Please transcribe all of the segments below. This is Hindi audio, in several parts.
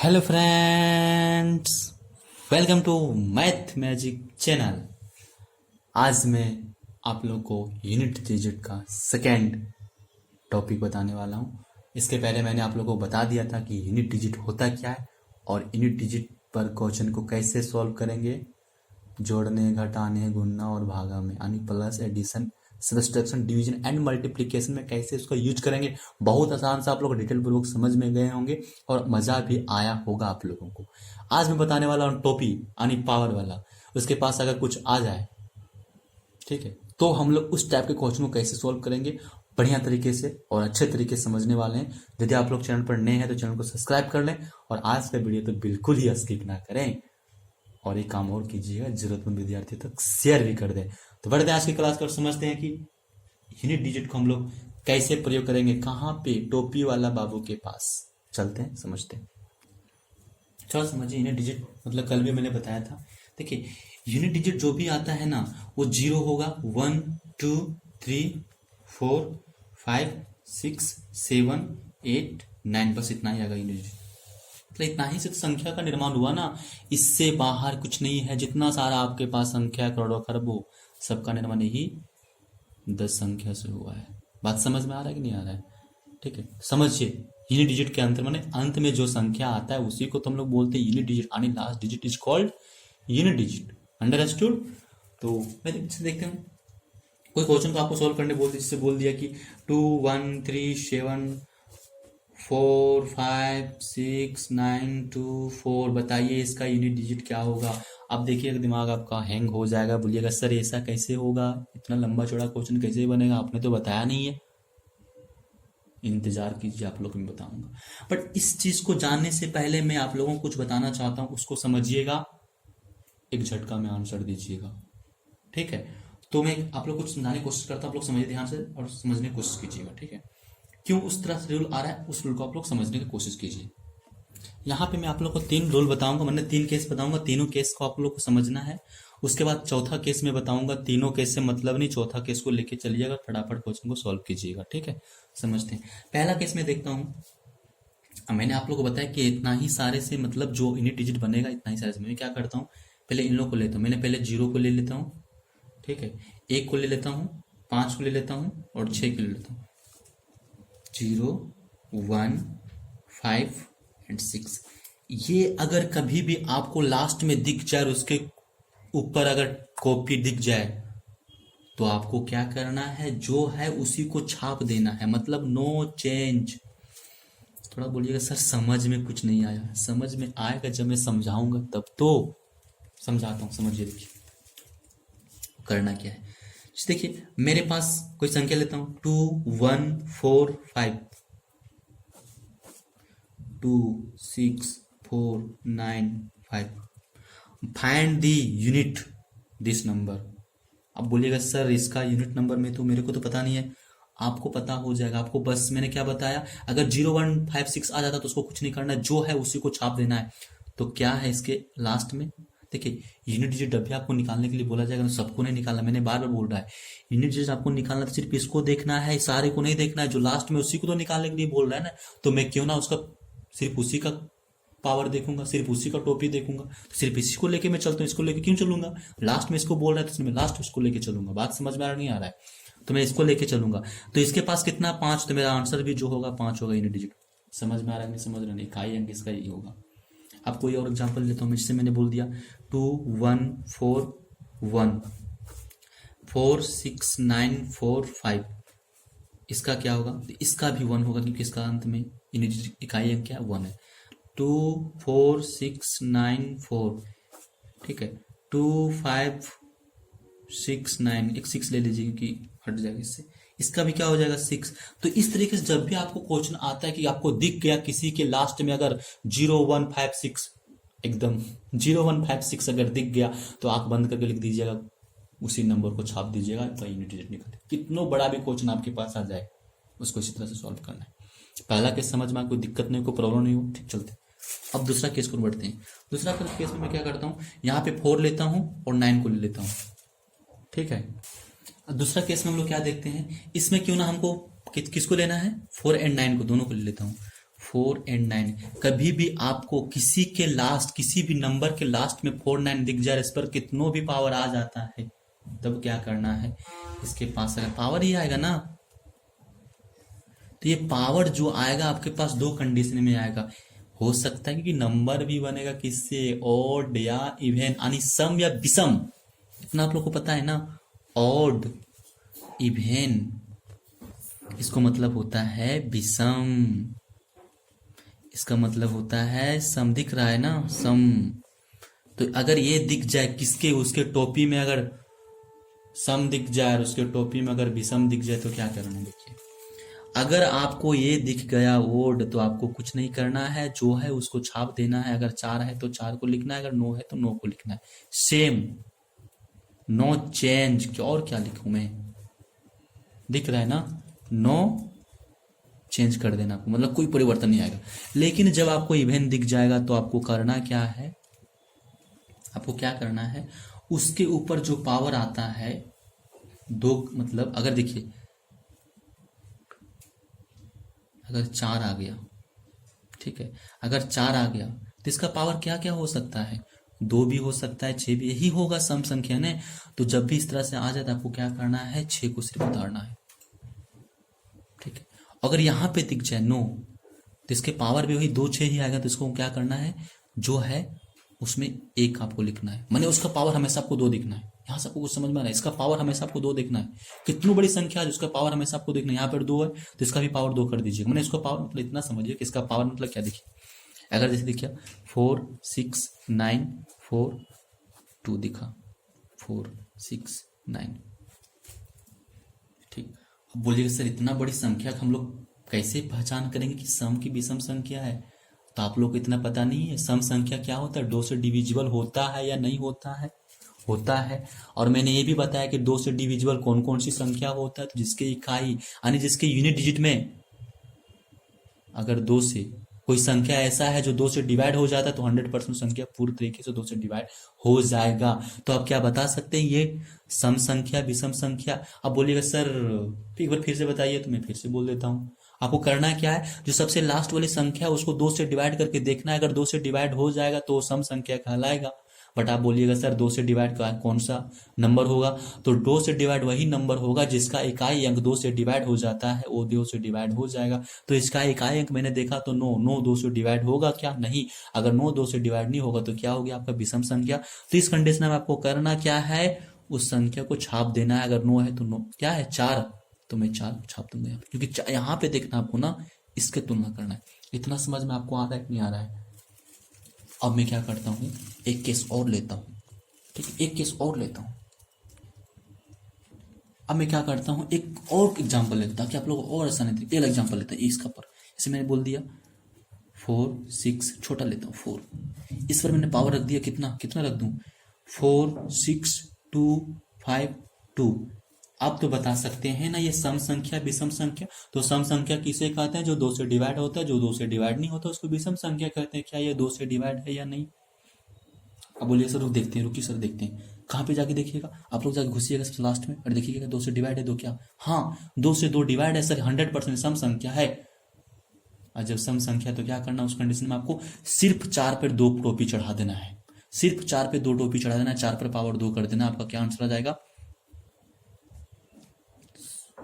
Hello friends, welcome to math magic channel. आज मैं आप लोग को यूनिट डिजिट का सेकेंड टॉपिक बताने वाला हूँ। इसके पहले मैंने आप लोगों को बता दिया था कि यूनिट डिजिट होता क्या है और यूनिट डिजिट पर क्वेश्चन को कैसे सॉल्व करेंगे, जोड़ने, घटाने, गुणना और भागा में, यानी plus, addition, subtraction, division and multiplication में कैसे उसका यूज करेंगे। बहुत आसान से आप लोग डिटेल पूर्वक समझ में गए होंगे और मजा भी आया होगा आप लोगों को। आज मैं बताने वाला हूँ टॉपिक यानी पावर वाला। उसके पास अगर कुछ आ जाए, ठीक है, तो हम लोग उस टाइप के क्वेश्चन को कैसे सॉल्व करेंगे बढ़िया तरीके से और अच्छे तरीके से समझने वाले हैं। यदि आप लोग चैनल पर नए हैं तो चैनल को सब्सक्राइब कर लें और आज का वीडियो तो बिल्कुल ही स्किप ना करें और एक काम और कीजिएगा, जरूरतमंद विद्यार्थी तक शेयर भी कर दें। तो बढ़ते हैं आज की क्लास कर समझते हैं कि यूनिट डिजिट को हम लोग कैसे प्रयोग करेंगे। कहाँ पे? टोपी वाला बाबू के पास चलते हैं, समझते हैं। चलो समझिए यूनिट डिजिट मतलब कल भी मैंने बताया था। देखिए यूनिट डिजिट जो भी आता है ना वो जीरो होगा। 1 2 3 4 5 6 7 8 9, बस इतना ही आएगा यूनिट डिजिट। मतलब इतना ही से तो संख्या का निर्माण हुआ ना, इससे बाहर कुछ नहीं है। जितना सारा आपके पास संख्या करोड़ों खरबों, सबका निर्माण यही 10 संख्या से हुआ है। बात समझ में आ रहा है कि नहीं आ रहा है? ठीक है, समझिए यूनिट डिजिट के अंत माने अंत में जो संख्या आता है उसी को तो हम लोग बोलते हैं यूनिट डिजिट, यानी last digit is called unit digit. Understood? तो मैं देखते हैं कोई क्वेश्चन को आपको सॉल्व करने बोल दिया, जिससे बोल दिया कि 2 1 3 7 4 5 6 9 2 4, बताइए इसका यूनिट डिजिट क्या होगा। अब देखिएगा दिमाग आपका हैंग हो जाएगा, बोलिएगा सर ऐसा कैसे होगा, इतना लंबा चौड़ा क्वेश्चन कैसे बनेगा, आपने तो बताया नहीं है। इंतजार कीजिए, आप लोग को मैं बताऊंगा। बट इस चीज को जानने से पहले मैं आप लोगों को कुछ बताना चाहता हूं, उसको समझिएगा, एक झटका में आंसर दीजिएगा, ठीक है। तो मैं आप लोग कुछ समझाने की कोशिश करता हूं, आप लोग समझिए ध्यान से और समझने की कोशिश कीजिएगा, ठीक है। क्यों उस तरह से रूल आ रहा है, उस रूल को आप लोग समझने की कोशिश कीजिए। यहाँ पे मैं आप लोग को 3 रूल बताऊंगा, मैंने 3 केस बताऊंगा, तीनों केस को आप लोग को समझना है। उसके बाद चौथा केस में बताऊंगा, तीनों केस से मतलब नहीं, चौथा केस को लेके चलिएगा, फटाफट क्वेश्चन को सॉल्व कीजिएगा, ठीक है। समझते हैं। पहला केस में देखता हूँ। मैंने आप लोग को बताया कि इतना ही सारे से मतलब जो यूनिट डिजिट बनेगा इतना ही सारे से मैं क्या करता हूँ, पहले इन लोग को लेता हूँ। मैंने पहले 0 को ले लेता हूँ, ठीक है, 1 को ले लेता हूँ, 5 को ले लेता हूँ और 6 को ले लेता हूँ। 0 1 5 एंड 6। ये अगर कभी भी आपको लास्ट में दिख जाए और उसके ऊपर अगर कॉपी दिख जाए तो आपको क्या करना है, जो है उसी को छाप देना है, मतलब नो चेंज। थोड़ा बोलिएगा सर समझ में कुछ नहीं आया। समझ में आएगा जब मैं समझाऊंगा तब तो समझाता हूं। समझिए, देखिए करना क्या है। देखिए मेरे पास कोई संख्या लेता हूं, 2 1 4 5, 2 6 4 9 5। Find the unit this number. अब बोलिएगा सर इसका यूनिट नंबर में तो मेरे को तो पता नहीं है। आपको पता हो जाएगा, आपको बस मैंने क्या बताया, अगर 0 1 5 6 आ जाता तो उसको कुछ नहीं करना है, जो है उसी को छाप देना है। तो क्या है इसके लास्ट में, देखिए यूनिट डिजिट जब भी आपको निकालने के लिए बोला जाएगा, सबको नहीं निकालना, मैंने बार बार बोल रहा है। यूनिट डिजिट आपको निकालना तो सिर्फ इसको देखना है, सारे को नहीं देखना है, जो लास्ट में उसी को तो निकालने के लिए बोल रहा है ना। तो मैं क्यों ना उसका सिर्फ उसी का पावर देखूंगा, सिर्फ उसी का टोपी देखूंगा, तो सिर्फ इसी को लेके मैं चलता हूँ, इसको लेके क्यों चलूंगा। लास्ट में इसको बोल रहा है तो मैं लास्ट उसको लेके चलूंगा। बात समझ में आ रहा नहीं आ रहा है, तो मैं इसको लेके चलूंगा। तो इसके पास कितना, 5, तो मेरा आंसर भी जो होगा 5 होगा यूनिट डिजिट। समझ में आ रहा है नहीं समझ रहा नहीं, इकाई अंक इसका यही होगा। अब कोई और एग्जांपल लेता हूँ, जिससे मैंने बोल दिया 2 1 4 1 4 6 9 4 5, इसका क्या होगा, इसका भी 1 होगा क्योंकि इसका अंत में यूनिट डिजिट इकाई अंक क्या 1 है। 2 4 6 9 4, ठीक है, 2 5 6 9, एक 6 ले लीजिए क्योंकि हट जाएगा इससे, इसका भी क्या हो जाएगा 6। तो इस तरीके से जब भी आपको क्वेश्चन आता है कि आपको दिख गया किसी के लास्ट में अगर 0 1 5 6, एकदम 0 1 5 6 अगर दिख गया तो आंख बंद करके लिख दीजिएगा, उसी नंबर को छाप दीजिएगा, तो यूनिट डिजिट निकल। कितना बड़ा भी क्वेश्चन आपके पास आ जाए उसको इसी तरह से सॉल्व करना है। पहला केस समझ में कोई दिक्कत नहीं, कोई प्रॉब्लम नहीं हो, ठीक चलते। अब दूसरा केस को बढ़ते हैं। दूसरा केस में मैं क्या करता हूँ, यहाँ पे 4 लेता हूँ और 9 को ले लेता हूँ, ठीक है। दूसरा केस में हम लोग क्या देखते हैं, इसमें क्यों ना हमको किसको लेना है, 4 और 9 को, दोनों को ले लेता हूँ। 4 and 9। कभी भी आपको किसी भी नंबर के लास्ट में 4 9 दिख जाए, इस पर कितनों भी पावर आ जाता है, तब क्या करना है, इसके पास अगर पावर ही आएगा ना, तो ये पावर जो आएगा आपके पास दो कंडीशन में आएगा। हो सकता है कि नंबर भी बनेगा किससे, ऑड या इवन, यानी सम या विषम। इतना आप लोग को पता है ना, ऑड, इवन, इसको मतलब होता है विषम, इसका मतलब होता है सम। दिख रहा है ना, सम। तो अगर ये दिख जाए किसके, उसके टोपी में अगर सम दिख जाए और उसके टोपी में अगर विषम दिख जाए, तो क्या करना है देखिए। अगर आपको ये दिख गया ओड, तो आपको कुछ नहीं करना है, जो है उसको छाप देना है। अगर 4 है तो 4 को लिखना है, अगर 9 है तो 9 को लिखना है। Same, no change. और क्या लिखूं मैं, दिख रहा है ना, नो चेंज कर देना आपको, मतलब कोई परिवर्तन नहीं आएगा। लेकिन जब आपको इवेंट दिख जाएगा तो आपको करना क्या है, आपको क्या करना है, उसके ऊपर जो पावर आता है दो, मतलब अगर देखिए अगर 4 आ गया, ठीक है, अगर 4 आ गया तो इसका पावर क्या क्या हो सकता है, 2 भी हो सकता है, 6 भी, यही होगा सम संख्या ने। तो जब भी इस तरह से आ जाए तो आपको क्या करना है, 6 को सिर्फ उतारना है, ठीक है। अगर यहाँ पे दिख जाए 9, तो इसके पावर भी वही 2 6 ही आएगा, तो इसको क्या करना है, जो है उसमें 1 आपको लिखना है, माने उसका पावर हमेशा आपको 2 दिखना है। यहाँ से आपको कुछ समझ में आ रहा है, इसका पावर हमेशा आपको 2 देखना है। कितनी बड़ी संख्या है जिसका पावर हमेशा आपको देखना है, यहाँ पर 2 है तो इसका भी पावर 2 कर दीजिए। मैंने इसका पावर मतलब इतना समझिए कि इसका पावर मतलब क्या, देखिए अगर जैसे देखिए 4 6 9 4 2 दिखा, 4 6 9, ठीक। अब बोलिएगा सर इतना बड़ी संख्या हम लोग कैसे पहचान करेंगे कि सम की विषम संख्या है। तो आप लोग को इतना पता नहीं है, सम संख्या क्या होता है, 2 से डिविजिबल होता है या नहीं होता है, होता है। और मैंने ये भी बताया कि 2 से डिविजिबल कौन कौन सी संख्या होता है, तो जिसके इकाई यानी जिसके यूनिट डिजिट में अगर 2 से कोई संख्या ऐसा है जो 2 से डिवाइड हो जाता है, तो 100% संख्या पूरी तरीके से 2 से डिवाइड हो जाएगा। तो आप क्या बता सकते हैं, ये सम संख्या, विषम संख्या। अब बोलिएगा सर एक बार फिर से बताइए, तो मैं फिर से बोल देता हूँ। आपको करना क्या है, जो सबसे लास्ट वाली संख्या है उसको 2 से डिवाइड करके देखना है, अगर 2 से डिवाइड हो जाएगा तो सम संख्या कहलाएगा। बट आप बोलिएगा सर 2 से डिवाइड कौन सा नंबर होगा, तो 2 से डिवाइड वही नंबर होगा जिसका इकाई अंक 2 से डिवाइड हो जाता है, वो 2 से डिवाइड हो जाएगा। तो इसका इकाई अंक मैंने देखा तो 9 2 से डिवाइड होगा क्या, नहीं। अगर 9 2 से डिवाइड नहीं होगा तो क्या होगी आपका विषम संख्या। तो इस कंडीशन में आपको करना क्या है, उस संख्या को छाप देना है। अगर 9 है तो 9 क्या है 4, तो मैं 4 छाप दूंगा यहाँ पे, क्योंकि यहाँ पे देखना आपको ना, इसके तुलना करना है। इतना समझ में आपको आ रहा है कि नहीं आ रहा है। अब मैं क्या करता हूँ, एक केस और लेता हूँ, ठीक है, एक केस और लेता हूँ। अब मैं क्या करता हूँ, एक और एग्जांपल लेता हूँ ताकि आप लोगों को और आसानी थी। एक एग्जांपल लेता हूँ इसका पर, जैसे मैंने बोल दिया 4 6, छोटा लेता हूँ 4, इस पर मैंने पावर रख दिया कितना, कितना रख दूँ 4 6 2 5 2। आप तो बता सकते हैं ना ये सम संख्या विषम संख्या। तो सम संख्या किसे कहते हैं, जो 2 से डिवाइड होता है, जो 2 से डिवाइड नहीं होता उसको विषम संख्या कहते हैं। क्या ये 2 से डिवाइड है या नहीं। अब बोलिए सर रुक देखते हैं, रुकिए सर देखते हैं, कहाँ पे जाके देखिएगा, आप लोग जाके घुसिएगा सबसे लास्ट में और देखिएगा 2 से डिवाइड है, 2 क्या, हाँ 2 से 2 डिवाइड है सर, 100% सम संख्या है। और जब सम संख्या तो क्या करना, उस कंडीशन में आपको सिर्फ 4 पर 2 टोपी चढ़ा देना है, सिर्फ 4 पे 2 टोपी चढ़ा देना है, 4 पर पावर 2 कर देना। आपका क्या आंसर आ जाएगा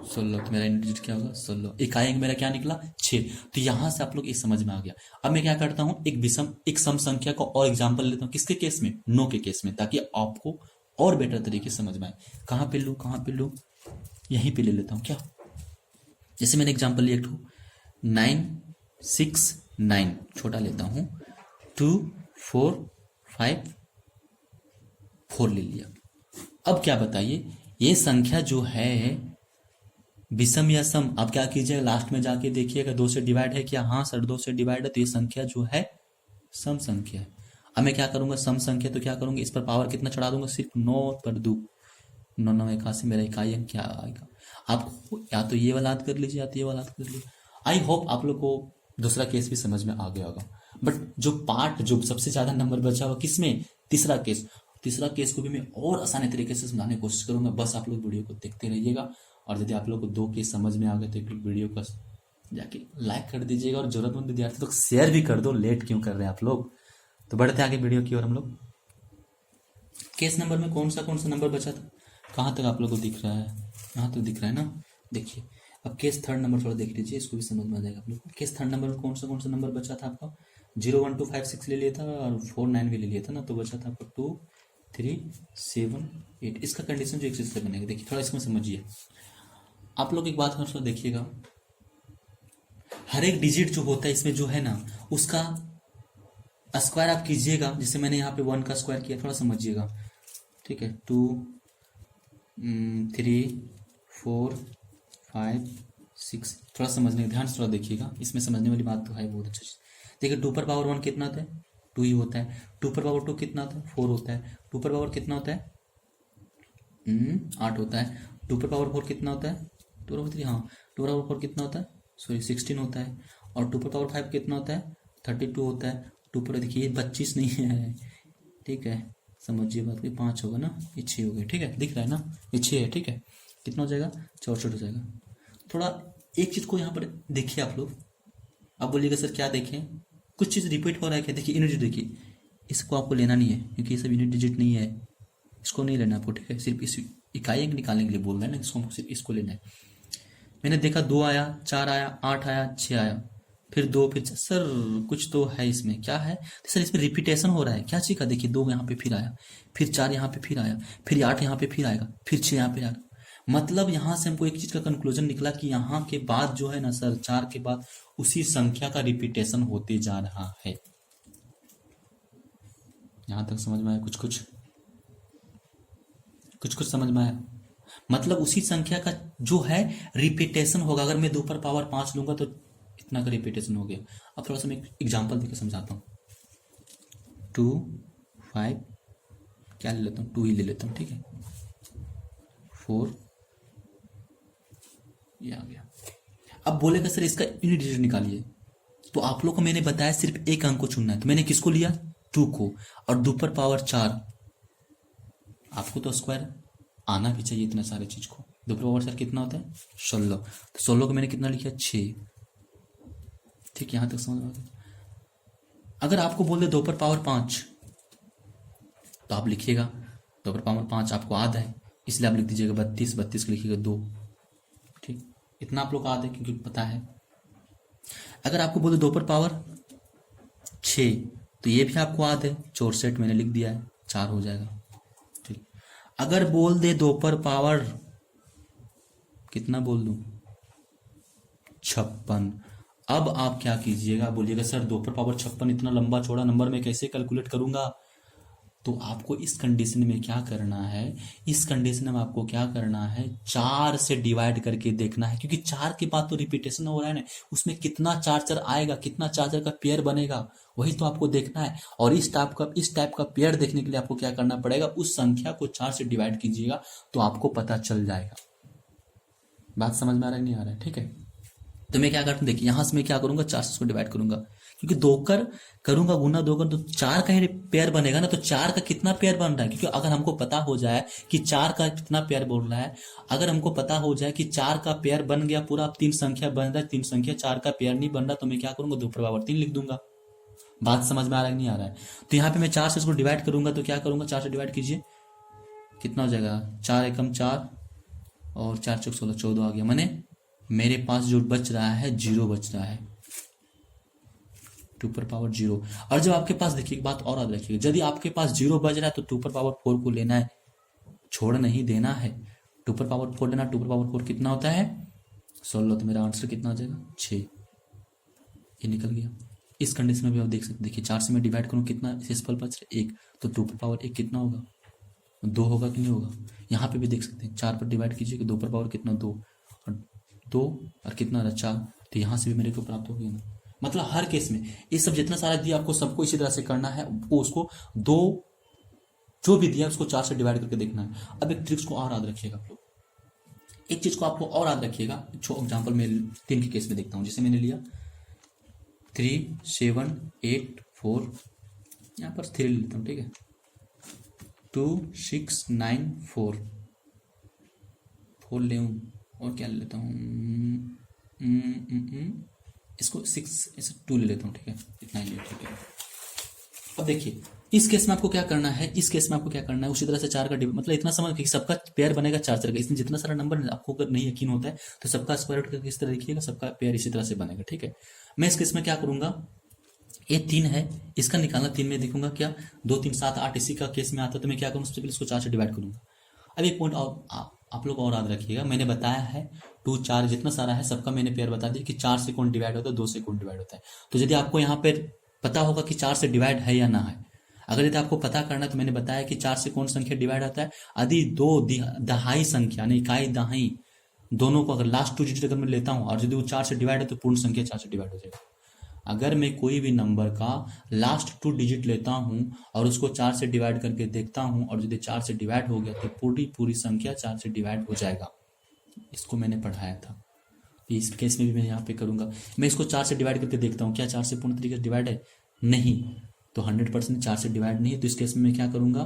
16। तो मेरा इंडिजिट क्या होगा 16, इकाई अंक मेरा क्या निकला 6। तो यहां से आप लोग ये समझ में आ गया। अब मैं क्या करता हूं, एक सम संख्या का और एग्जांपल लेता हूं, किसके केस में, 9 के केस में, ताकि आपको और बेटर तरीके से समझ में आए। कहां पे लू, यहीं पे ले लेता हूं क्या। जैसे मैंने एग्जाम्पल लिया 9 6 9, छोटा लेता हूं, 2 4 5 4 ले लिया। अब क्या बताइए, ये संख्या जो है विषम या सम, आप क्या कीजिएगा लास्ट में जाके देखिएगा 2 से डिवाइड है क्या, हाँ सर 2 से डिवाइड है, तो ये संख्या जो है सम संख्या है। अब मैं क्या करूंगा, सम संख्या तो क्या करूंगा, इस पर पावर कितना चढ़ा दूंगा, सिर्फ 9 पर 2, 9 9 81, मेरा इकाई अंक क्या आएगा। आपको या तो ये वाला याद कर लीजिए या तो ये वाला याद कर लीजिए। आई होप आप लोग को दूसरा केस भी समझ में आ गया होगा। बट जो सबसे ज्यादा नंबर बचा हुआ किसमें, तीसरा केस को भी मैं और आसानी तरीके से समझाने की कोशिश करूंगा। बस आप लोग वीडियो को देखते रहिएगा। और यदि आप लोग को 2 केस समझ में आ गए तो एक वीडियो का जाके लाइक कर दीजिएगा और जरूरतमंद विद्यार्थी तो शेयर भी कर दो, लेट क्यों कर रहे हैं आप लोग। तो बढ़ते आगे वीडियो की ओर हम लोग। केस नंबर में कौन सा नंबर बचा था, कहाँ तक आप लोग को दिख रहा है, यहाँ तक दिख रहा है ना। देखिए अब केस थर्ड नंबर थोड़ा देख लीजिए, इसको भी समझ में आ जाएगा आप लोग को। केस थर्ड नंबर में कौन सा नंबर बचा था आपका, 01256 ले लिया था और 49 भी ले लिया था ना, तो बचा था आपका 2378। इसका कंडीशन जो एक चीज से बनेगा, देखिए थोड़ा इसमें समझिए आप लोग। एक बात थोड़ा देखिएगा, हर एक डिजिट जो होता है इसमें जो है ना, उसका स्क्वायर आप कीजिएगा। जैसे मैंने यहाँ पे 1 का स्क्वायर किया, थोड़ा समझिएगा, ठीक है। 2 3 4 5 6, थोड़ा समझने का ध्यान से थोड़ा देखिएगा, इसमें समझने वाली बात तो है बहुत अच्छी। देखिए 2 पर पावर 1 कितना होता है, 2 ही होता है। 2 पर पावर 2 कितना होता है, 4 होता है। 2 पर पावर कितना होता है, 8 होता है। 2 पर पावर 4 कितना होता है, 2 पर 3, हाँ 2 पर पावर 4 कितना होता है, सॉरी 16 होता है। और 2 पर पावर 5 कितना होता है, 32 होता है। 2 पर देखिए 25 नहीं है, ठीक है, समझिए बात की, 5 होगा ना, ये 6 हो गया, ठीक है, दिख रहा है ना, ये 6 है, ठीक है। कितना हो जाएगा, 64 हो जाएगा। थोड़ा एक चीज को यहाँ पर देखिए आप लोग, आप बोलिएगा सर क्या देखें, कुछ चीज रिपीट हो रहा है क्या, देखिए यूनिट देखिए, इसको आपको लेना नहीं है क्योंकि ये सब यूनिट डिजिट नहीं है, इसको नहीं लेना आपको, ठीक है। सिर्फ इस इकाई निकालने के लिए बोल रहे हैं ना, इसको हमको सिर्फ इसको लेना है। मैंने देखा 2 आया, 4 आया, 8 आया, 6 आया, फिर 2, फिर सर कुछ तो है इसमें, क्या है तो सर इसमें रिपीटेशन हो रहा है, क्या चीज का, देखिए 2 यहाँ पे फिर आया, फिर 4 यहाँ पे फिर आया, फिर 8 यहाँ पे फिर आएगा, फिर 6 यहाँ पे आएगा। मतलब यहाँ से हमको एक चीज का कंक्लूजन निकला कि यहाँ के बाद जो है ना सर, 4 के बाद उसी संख्या का रिपीटेशन होते जा रहा है। यहां तक समझ में आया, कुछ कुछ समझ में आया। मतलब उसी संख्या का जो है रिपीटेशन होगा। अगर मैं 2 पर पावर 5 लूंगा तो इतना का रिपीटेशन हो गया। अब थोड़ा सा मैं एग्जांपल देकर समझाता हूँ। 2 5 क्या ले लेता हूँ, 2 ही ले लेता हूँ, ठीक है। 4 ये आ गया। अब बोलेगा सर इसका यूनिट डिजिट निकालिए, तो आप लोग को मैंने बताया सिर्फ एक अंक को चुनना है, तो मैंने किसको लिया, 2 को। और 2 पर पावर 4, आपको तो स्क्वायर आना भी चाहिए इतने सारे चीज को। 2 पर पावर 4 कितना होता है, 16, तो 16 को मैंने कितना लिखा, 6, ठीक, यहां तक समझ आ गया। अगर आपको बोल दे 2 पर पावर 5, तो आप लिखिएगा 2 पर पावर 5 आपको आधा है, इसलिए आप लिख दीजिएगा 32, 32 को लिखिएगा 2, ठीक, इतना आप लोग को आधा है क्योंकि पता है। अगर आपको बोले 2 पर पावर 6, तो ये भी आपको आधा है, 64 मैंने लिख दिया है, 4 हो जाएगा, ठीक। अगर बोल दे 2 पर पावर कितना बोल दूं, 56, अब आप क्या कीजिएगा, बोलिएगा सर 2 पर पावर 56 इतना लंबा चौड़ा नंबर में कैसे कैलकुलेट करूंगा। तो आपको इस कंडीशन में क्या करना है, इस कंडीशन में आपको क्या करना है, 4 से डिवाइड करके देखना है, क्योंकि 4 के बाद तो रिपीटेशन हो रहा है ना, उसमें कितना चार्जर आएगा, कितना चार्जर का पेयर बनेगा, वही तो आपको देखना है। और इस टाइप का पेयर देखने के लिए आपको क्या करना पड़ेगा, उस संख्या को 4 से डिवाइड कीजिएगा तो आपको पता चल जाएगा। बात समझ में आ रहा है, नहीं आ रहा है, ठीक है। तो मैं क्या करता हूँ, देखिए यहां से मैं क्या करूंगा, 4 से उसको डिवाइड करूंगा, क्योंकि 2 कर करूंगा गुना 2 कर तो 4 का ही पेयर बनेगा ना, तो 4 का कितना पेयर बन रहा है, क्योंकि अगर हमको पता हो जाए कि 4 का कितना पेयर बोल रहा है, अगर हमको पता हो जाए कि 4 का पेयर बन गया पूरा, अब 3 संख्या बन रहा है, 3 संख्या 4 का पेयर नहीं बन रहा, तो मैं क्या करूंगा, 2 पर पावर 3 लिख दूंगा। बात समझ में आ रहा है, नहीं आ रहा है। तो यहाँ पे मैं 4 से इसको डिवाइड करूंगा, तो क्या करूंगा, 4 से डिवाइड कीजिए, कितना हो जाएगा, 4 एकम 4 और 4 चौक 16, 14 आ गया। मैंने मेरे पास जो बच रहा है 0 बच रहा है, 2 पर पावर 0। और जब आपके पास, देखिए एक बात और याद रखिएगा, यदि आपके पास 0 बज रहा है तो 2 पर पावर 4 को लेना है, छोड़ नहीं देना है। 2 पर पावर 4 लेना, 2 पर पावर 4 कितना होता है, 16, तो मेरा आंसर कितना हो जाएगा, 6, ये निकल गया। इस कंडीशन में भी आप देख सकते, देखिए 4 से मैं डिवाइड करूँ कितना शेषफल बच रहा है, 1, तो 2 पर पावर 1 कितना होगा, 2 होगा कि नहीं होगा। यहाँ पे भी देख सकते हैं, 4 पर डिवाइड कीजिए कि 2 पर पावर कितना, 2, और 2 और कितना रहा, 4, तो यहाँ से भी मेरे को प्राप्त हो गया ना। मतलब हर केस में ये सब जितना सारा दिया आपको सबको इसी तरह से करना है, वो उसको 2 जो भी दिया उसको 4 से डिवाइड करके देखना है। अब एक ट्रिक्स को और याद रखिएगा आप लोग, एक चीज को आपको और याद रखिएगा। एग्जाम्पल में 3 के केस में देखता हूँ, जैसे मैंने लिया 3 7 8 4, यहाँ पर 3 लेता हूँ, ठीक है, 2 6 9 4 ले और क्या ले लेता हूँ इसको 6 इसे 2 ले लेता हूँ, ठीक है, इतना ही ले, ठीक है। अब देखिए इस केस में आपको क्या करना है, इस केस में आपको क्या करना है, उसी तरह से 4 का मतलब इतना समझ कि सबका पेयर बनेगा 4 का, इसमें जितना सारा नंबर आपको अगर नहीं यकीन होता है तो सबका स्क्वायर रूट करके इस तरह लिखिएगा, सबका पेयर इसी तरह से बनेगा, ठीक है। मैं इस केस में क्या करूंगा, ये 3 है, इसका निकालना 3 में देखूंगा क्या 2 3 7 8 इसी का केस में आता है, तो मैं क्या करूँगा, सबसे पहले इसको 4 से डिवाइड करूंगा। अब एक पॉइंट और आप लोग और याद रखिएगा, मैंने बताया है 2 4 जितना सारा है सबका मैंने पेयर बता दिया कि 4 से कौन डिवाइड होता है, 2 से कौन डिवाइड होता है। तो यदि आपको यहाँ पर पता होगा कि 4 से डिवाइड है या ना है, अगर यदि आपको पता करना है तो मैंने बताया कि 4 से कौन संख्या डिवाइड होता है, यदि दो दहाई संख्या नहीं इकाई दहाई दोनों को अगर लास्ट 2 डिजिट अगर मैं लेता हूँ और यदि वो 4 से डिवाइड है तो पूर्ण संख्या 4 से डिवाइड हो जाएगा। अगर मैं कोई भी नंबर का लास्ट 2 डिजिट लेता हूं और उसको 4 से डिवाइड करके देखता हूं और यदि 4 से डिवाइड हो गया तो पूरी संख्या 4 से डिवाइड हो जाएगा। इसको मैंने पढ़ाया था, इस केस में भी मैं यहाँ पे करूंगा, मैं इसको 4 से डिवाइड करके देखता हूँ क्या 4 से पूर्ण तरीके से डिवाइड है, नहीं, तो 100% 4 से डिवाइड नहीं है, तो इस केस में मैं क्या करूंगा,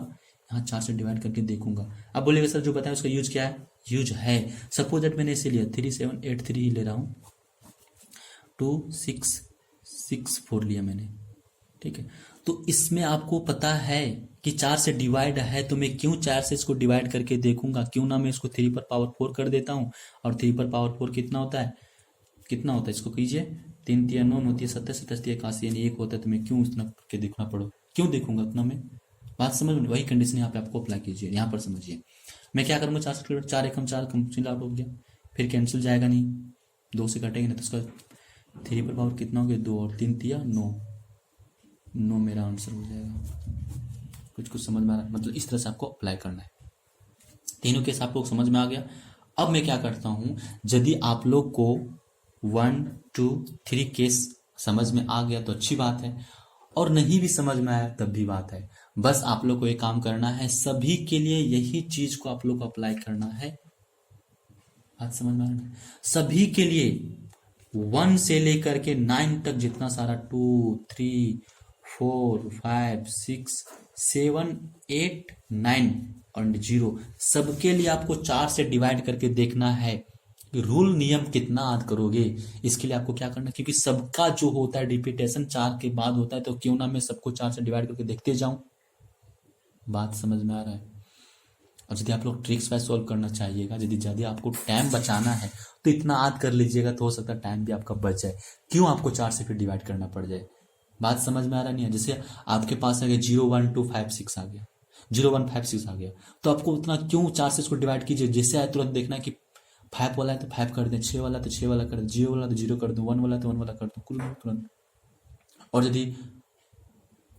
यहाँ 4 से डिवाइड करके देखूंगा। अब बोलेगा सर जो बताया उसका यूज क्या है, यूज है सपोज दैट मैंने इसे लिया 3 7 8 3 ही ले रहा हूँ, 2 6 6 4 लिया मैंने, ठीक है। तो इसमें आपको पता है कि 4 से डिवाइड है, तो मैं क्यों 4 से इसको डिवाइड करके देखूंगा, क्यों ना मैं इसको 3 पर पावर 4 कर देता हूँ, और 3 पर पावर 4 कितना होता है, कितना होता है, इसको कीजिए 3 3 9 9 37 87 81 यानी 1 होता है, तो मैं क्यों इतना करके देखना पड़ो, क्यों देखूंगा उतना में, बात समझ में, वही कंडीशन यहाँ पे आपको अप्लाई कीजिए। यहाँ पर समझिए मैं क्या करूंगा, 4 से 4 एकम 4 कैंसिल आउट हो गया, फिर कैंसिल जाएगा नहीं, 2 से कटेंगे ना, तो उसका 3 पर पावर कितना हो गया, 2 और 3 दिया 9 9 मेरा आंसर हो जाएगा। कुछ समझ में आ रहा है, मतलब इस तरह से आपको अप्लाई करना है। तीनों केस आप लोग समझ में आ गया। अब मैं क्या करता हूं, यदि आप लोग को 1 2 3 केस समझ में आ गया तो अच्छी बात है, और नहीं भी समझ में आया तब भी बात है, बस आप लोग को एक काम करना है, सभी के लिए यही चीज को आप लोग को अप्लाई करना है। बात समझ में आ रहा है, सभी के लिए 1 से लेकर के 9 तक जितना सारा 2 3 4 5 6 7 8 9 और 0 सबके लिए आपको 4 से डिवाइड करके देखना है। रूल नियम कितना याद करोगे, इसके लिए आपको क्या करना है, क्योंकि सबका जो होता है रिपीटेशन 4 के बाद होता है, तो क्यों ना मैं सबको 4 से डिवाइड करके देखते जाऊं। बात समझ में आ रहा है। और यदि आप लोग ट्रिक्स वाइज सॉल्व करना चाहिएगा, यदि ज़्यादा आपको टाइम बचाना है तो इतना याद कर लीजिएगा, तो हो सकता है टाइम भी आपका बच जाए, क्यों आपको 4 से फिर डिवाइड करना पड़ जाए। बात समझ में आ रहा नहीं है। जैसे आपके पास आ गया 0 1 2 5 6 आ गया, 0 1 5 6 आ गया, तो आपको उतना क्यों 4 से इसको डिवाइड कीजिए, जैसे आए तुरंत देखना है कि 5 वाला है तो 5 कर दें, 6 वाला तो 6 वाला कर दें, 0 वाला तो 0 कर दो, 1 वाला तो 1 वाला कर दो तुरंत। और यदि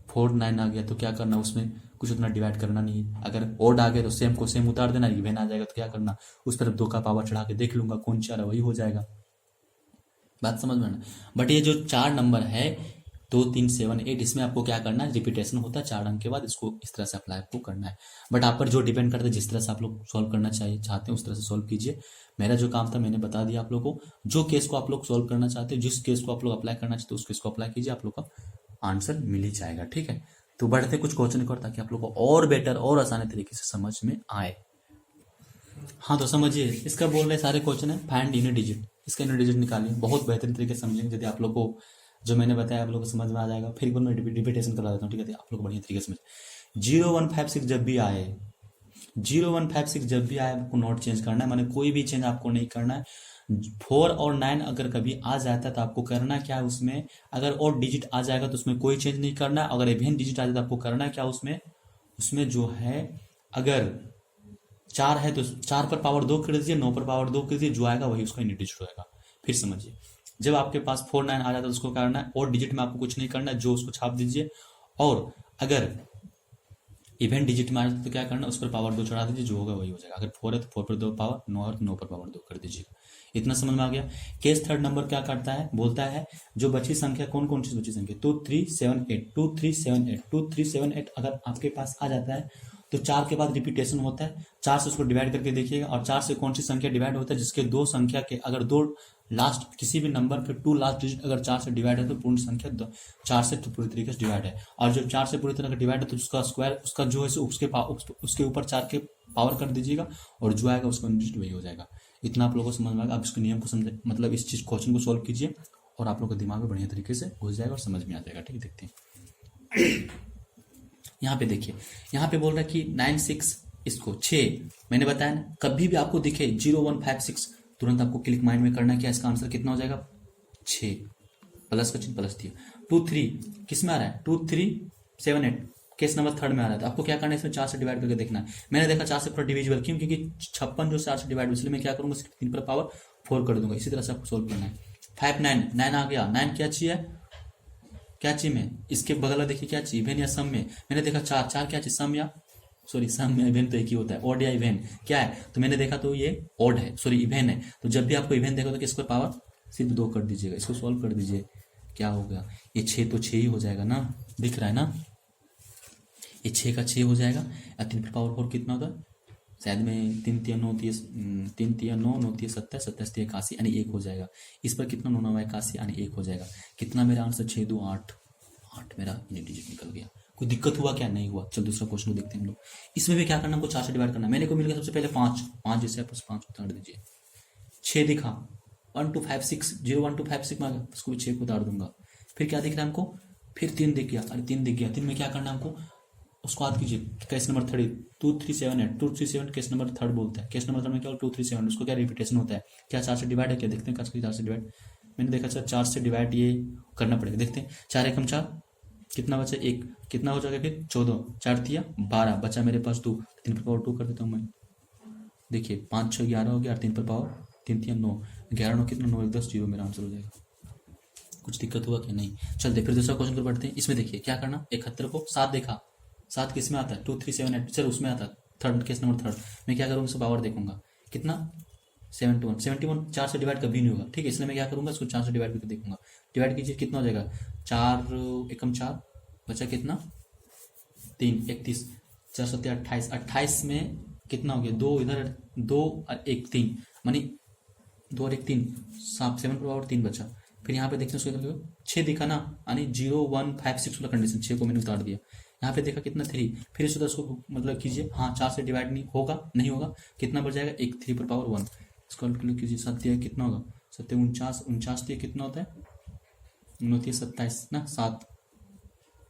4 9 आ गया तो क्या करना, उसमें कुछ उतना डिवाइड करना नहीं है। अगर ओड आ गया तो सेम को सेम उतार देना, इवन आ जाएगा तो क्या करना, उस पर 2 का पावर चढ़ा के देख लूंगा कौन चाह रहा वही हो जाएगा। बात समझ में आना। बट ये जो 4 नंबर है 2 3 7 8, इसमें आपको क्या करना है, रिपीटेशन होता है 4 अंक के बाद, इसको इस तरह से अप्लाई आपको करना है। बट आप पर जो डिपेंड करता है, जिस तरह से आप लोग सॉल्व करना चाहते हैं उस तरह से सॉल्व कीजिए। मेरा जो काम था मैंने बता दिया आप लोगों को, जो केस को आप लोग सॉल्व करना चाहते हैं, जिस केस को आप लोग अप्लाई करना चाहते हैं उस केस को अप्लाई कीजिए, आप लोग का आंसर मिल ही जाएगा, ठीक है। तो बढ़ते कुछ क्वेश्चन को, ताकि आप लोग को और बेटर और आसानी तरीके से समझ में आए। हाँ तो समझिए, इसका बोल रहे सारे क्वेश्चन है फाइंड यूनिट डिजिट, इसका यूनिट डिजिट निकालिए, बहुत बेहतरीन तरीके से समझेंगे। यदि आप लोग को जो मैंने बताया आप लोग को समझ में आ जाएगा, फिर एक बार मैं रिपीटेशन करा देता हूँ, ठीक है, आप लोग बढ़िया तरीके से समझ। 0 1 5 6 जब भी आए, 0 1 5 6 जब भी आए आपको नोट चेंज करना है, माने कोई भी चेंज आपको नहीं करना है। 4 और 9 अगर कभी आ जाता है तो आपको करना क्या है, उसमें अगर और डिजिट आ जाएगा तो उसमें कोई चेंज नहीं करना है। अगर इवन डिजिट आ जाता है आपको करना क्या, उसमें जो है अगर 4 है तो 4 पर पावर 2 कर दीजिए, 9 पर पावर 2 कर दीजिए, जो आएगा वही उसका यूनिट डिजिट होगा। फिर समझिए, जब आपके पास 4 9 आ जाता है तो उसको करना है और डिजिट में आपको कुछ नहीं करना है, जो उसको छाप दीजिए। और अगर इवेंट डिजिट में आ जाता है तो क्या करना है, उस पर पावर 2 चढ़ा दीजिए, जो होगा वही हो जाएगा। अगर 4 है तो 4 पर 2 पावर, 9 है तो 9 पर पावर 2 कर दीजिएगा। इतना समझ में आ गया। केस थर्ड नंबर क्या करता है, बोलता है जो बची संख्या, कौन कौन सी बची संख्या, 2 3 7 8 2 3 7 8 2 3 7 8 अगर आपके पास आ जाता है तो 4 के बाद रिपीटेशन होता है, 4 से उसको डिवाइड करके देखिएगा। और 4 से कौन सी संख्या डिवाइड होता है, जिसके 2 संख्या के अगर 2 लास्ट किसी भी नंबर पे 2 लास्ट डिजिट अगर 4 से डिवाइड है तो पूर्ण संख्या 4 से तो पूरी तरीके से डिवाइड है। और जब 4 से पूरी तरह डिवाइड है तो उसका स्क्वायर, उसका जो है उसके ऊपर 4 के पावर कर दीजिएगा, और जो आएगा उसका डिजिट वही हो जाएगा। इतना आप लोगों को समझ में आएगा। आप इसके नियम को समझ, मतलब इस चीज क्वेश्चन को सॉल्व कीजिए और आप लोग को दिमाग में बढ़िया तरीके से घुस जाएगा और समझ में आ जाएगा। ठीक है, देखते हैं। यहाँ पे देखिए, यहाँ पे बोल रहा है कि 9 6 इसको 6, मैंने बताया ना कभी भी आपको दिखे 0 1 5 6 तुरंत आपको क्लिक माइंड में करना क्या, इसका आंसर कितना हो जाएगा 6, प्लस का चिन्ह प्लस दिया। 2 3 किस में आ रहा है 2 3 7 8 केस नंबर थर्ड में आ रहा था। आपको क्या करना है, इसमें 4 से डिवाइड करके देखना है। मैंने देखा 4 से पूरा डिविजिबल, क्यों, क्योंकि 56 जो 4 से डिवाइड, इसलिए मैं क्या करूंगा, सिर्फ 3 पर पावर 4 कर दूंगा। इसी तरह से आपको सोल्व करना है। 5 9 9 आ गया। 9 क्या चाहिए, क्या चाहिए में, इसके बगल में देखिए क्या चाहिए, इवेन या सम में। मैंने देखा 4 4 क्या चाहिए, सम या सॉरी सम या इवेन तो एक ही होता है, ऑड या इवेन क्या है, तो मैंने देखा तो ये ऑड है, सॉरी इवेन है। तो जब भी आपको इवेन देखो तो किसको पावर सिर्फ 2 कर दीजिएगा। इसको सॉल्व कर दीजिए, क्या हो गया, ये 6 तो 6 ही हो जाएगा ना, दिख रहा है ना, ये 6 का 6 हो जाएगा। या 3 पर पावर 4 कितना होगा, शायद में 3 3 9 3 3 9 9 3 27 27 81 यानी 1 हो जाएगा। इस पर कितना 9 9 81 यानी 1 हो जाएगा। कितना मेरा आंसर 6 2 8 8 मेरा यूनिट डिजिट निकल गया। कोई दिक्कत हुआ क्या, नहीं हुआ। चल दूसरा क्वेश्चन को देखते हैं हम लोग। इसमें भी क्या करना, हमको 4 से डिवाइड करना। मैंने को मिल गया सबसे पहले 5 5 जैसे प्लस 5 उतार दीजिए। 6 दिखा 1 2 5 6 0 1 2 5 6 में आ गया, उसको भी 6 को उतार दूंगा। फिर क्या दिख रहा है हमको, फिर 3 दिख गया, अरे 3 दिख गया। 3 में क्या करना है हमको, उसको याद कीजिए, केस नंबर 3 2 3 7 8 2 3 7 केस नंबर 3 बोलता है। केस नंबर 3 में क्या 2 3 7, उसको क्या रिपीटेशन होता है, क्या 4 से डिवाइड है, क्या देखते हैं 4 से डिवाइड। मैंने देखा सर 4 से डिवाइड ये करना पड़ेगा, देखते हैं। 4 एकम 4 कितना बचा 1, कितना हो जाएगा फिर 14, 4 दिया 12, बचा मेरे पास 2, 3 पर पावर 2 कर देता हूँ मैं। देखिए 5 6 11 हो गया, 3 पर पावर 3 3 9, 11 9 कितना 9 1 10 0 मेरा आंसर हो जाएगा। कुछ दिक्कत हुआ क्या, नहीं। चलते फिर दूसरा क्वेश्चन को पढ़ते हैं। इसमें देखिए क्या करना, 71 को 7 देखा, 7 किस में आता है 2 3 7 8 सर उसमें आता है, थर्ड केस नंबर 3। मैं क्या करूँगा, इसको पावर देखूंगा कितना 71 71 4 से डिवाइड कभी नहीं होगा, ठीक है, इसलिए मैं क्या करूंगा, इसको 4 से डिवाइड करके देखूंगा। डिवाइड कीजिए कितना हो जाएगा, 4 एकम 4 बचा कितना 3 31 4 7 28 28 में कितना हो गया 2 इधर 2 और 1 3 मानी 2 और 1 3 7 पर पावर 3 बचा। फिर यहाँ पे देखते हैं उसको 6 दिखा ना, यानी 0 1 5 6 वाला कंडीशन, 6 को मैंने उतार दिया। यहाँ पे देखा कितना 3, फिर इस 10 को मतलब कीजिए, हाँ 4 से डिवाइड नहीं होगा, नहीं होगा, कितना बच जाएगा 1 3 पर पावर 1। इसको कैलकुलेट कीजिए, 7 कितना होगा 7 49 49 कितना होता है 29 27 ना 7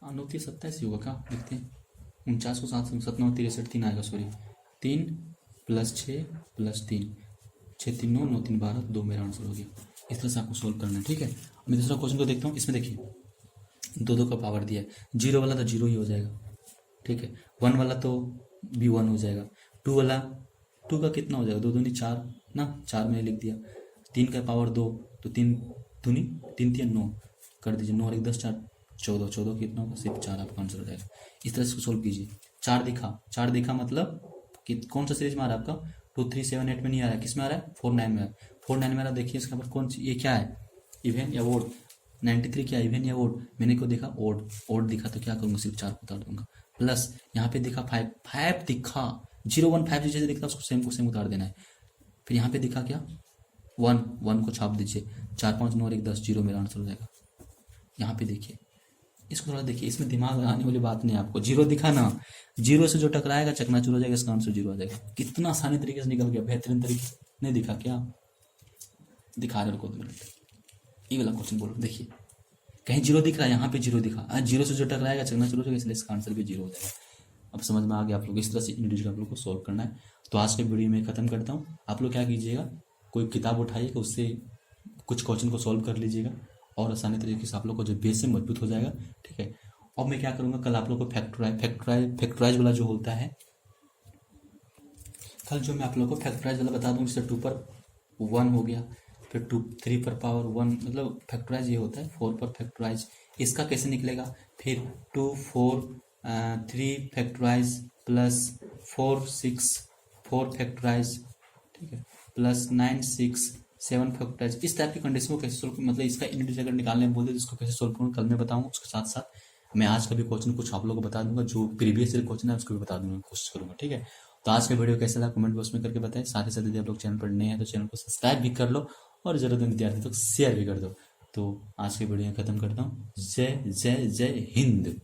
29 27 ही होगा क्या, देखते हैं। 49 को 7 7 9 63 3 आएगा, सॉरी 3 + 6 + 3 6 3 9 9 3 12 2 मेरा आंसर हो गया। इस तरह से आपको सोल्व करना है, ठीक है। मैं दूसरा क्वेश्चन को देखता हूँ। इसमें देखिए 2 2 का पावर दिया है, 0 वाला तो 0 ही हो जाएगा, ठीक है। 1 वाला तो भी 1 हो जाएगा। 2 वाला 2 का कितना हो जाएगा 2 दूनी 4 ना, 4 मैंने लिख दिया। 3 का पावर 2 तो 3 दूनी 3 3 9 कर दीजिए, 9 और 1 10 4 14 14 कितना होगा सिर्फ 4 आपका आंसर हो जाएगा। इस तरह से सोल्व कीजिए। 4 दिखा मतलब कि कौन सा सीरीज में आ रहा है आपका 2 3 7 8 में नहीं आ रहा है, किस में आ रहा है 4 9 में आ रहा है। 4 9 में आ रहा है, देखिए इसके ऊपर कौन सी, ये क्या है इवेन या ओड, 93 क्या इवेन या ओड, मैंने को देखा ओड दिखा तो क्या करूंगा सिर्फ 4 को उतार दूंगा। प्लस यहाँ पे दिखा 5 दिखा 0 1 5 जैसे दिखता है उसको सेम को सेम उतार देना है। फिर यहाँ पे दिखा क्या 1 को छाप दीजिए, 4 5 9 और 1 10 0 मेरा आंसर हो जाएगा। यहाँ पे देखिए, इसको थोड़ा देखिए, इसमें दिमाग लगाने वाली बात नहीं है। आपको 0 दिखा ना, 0 से जो टकराएगा चकनाचूर हो जाएगा, इसका आंसर 0 आ जाएगा। कितना आसानी तरीके से निकल गया, बेहतरीन तरीके से। नहीं दिखा क्या, दिखा रहे को 2 मिनट, ये वाला क्वेश्चन बोलो, देखिए कहीं 0 दिख रहा है, यहाँ पे 0 दिखा, 0 से जो टकराएगा चकनाचूर हो जाएगा, इसलिए इसका आंसर भी 0 हो जाएगा। अब समझ में आ गया आप लोग, इस तरह से इंडिविजुअल आप लोग को सोल्व करना है। तो आज के वीडियो में खत्म करता हूँ। आप लोग क्या कीजिएगा, कोई किताब उठाइएगा, उससे कुछ क्वेश्चन को सॉल्व कर लीजिएगा और आसानी तरीके से आप लोग को जो बेस है मजबूत हो जाएगा, ठीक है। अब मैं क्या करूँगा, कल आप लोग को फैक्टराइज वाला जो होता है, कल जो मैं आप लोग को फैक्टराइज वाला बता दूँ। जैसे 2 पर 1 हो गया, फिर 3 पर पावर 1, मतलब फैक्टराइज ये होता है। 4 पर फैक्टराइज, इसका कैसे निकलेगा, फिर 2 4 3 फैक्टराइज प्लस 4 6 4 फैक्टराइज, ठीक है, प्लस 9 6 7 फैक्टराइज। इस टाइप की कंडीशन को कैसे सोल्व, मतलब इसका इंडिविजुअल अगर निकालने में बोलते इसको कैसे सोल्व करूँ, कल मैं बताऊँगा। उसके साथ साथ मैं आज का भी क्वेश्चन कुछ आप लोगों को बता दूंगा, जो प्रीवियस ईयर क्वेश्चन है उसको भी बता दूंगा, कोशिश करूंगा, ठीक है। तो आज का वीडियो कैसा लगा कमेंट बॉक्स में करके बताएं। साथ ही साथ यदि आप लोग चैनल पर नए हैं तो चैनल को सब्सक्राइब भी कर लो और जरूरतमंद विद्यार्थी तो शेयर भी कर दो। तो आज के वीडियो खत्म करता हूँ। जय जय जय हिंद।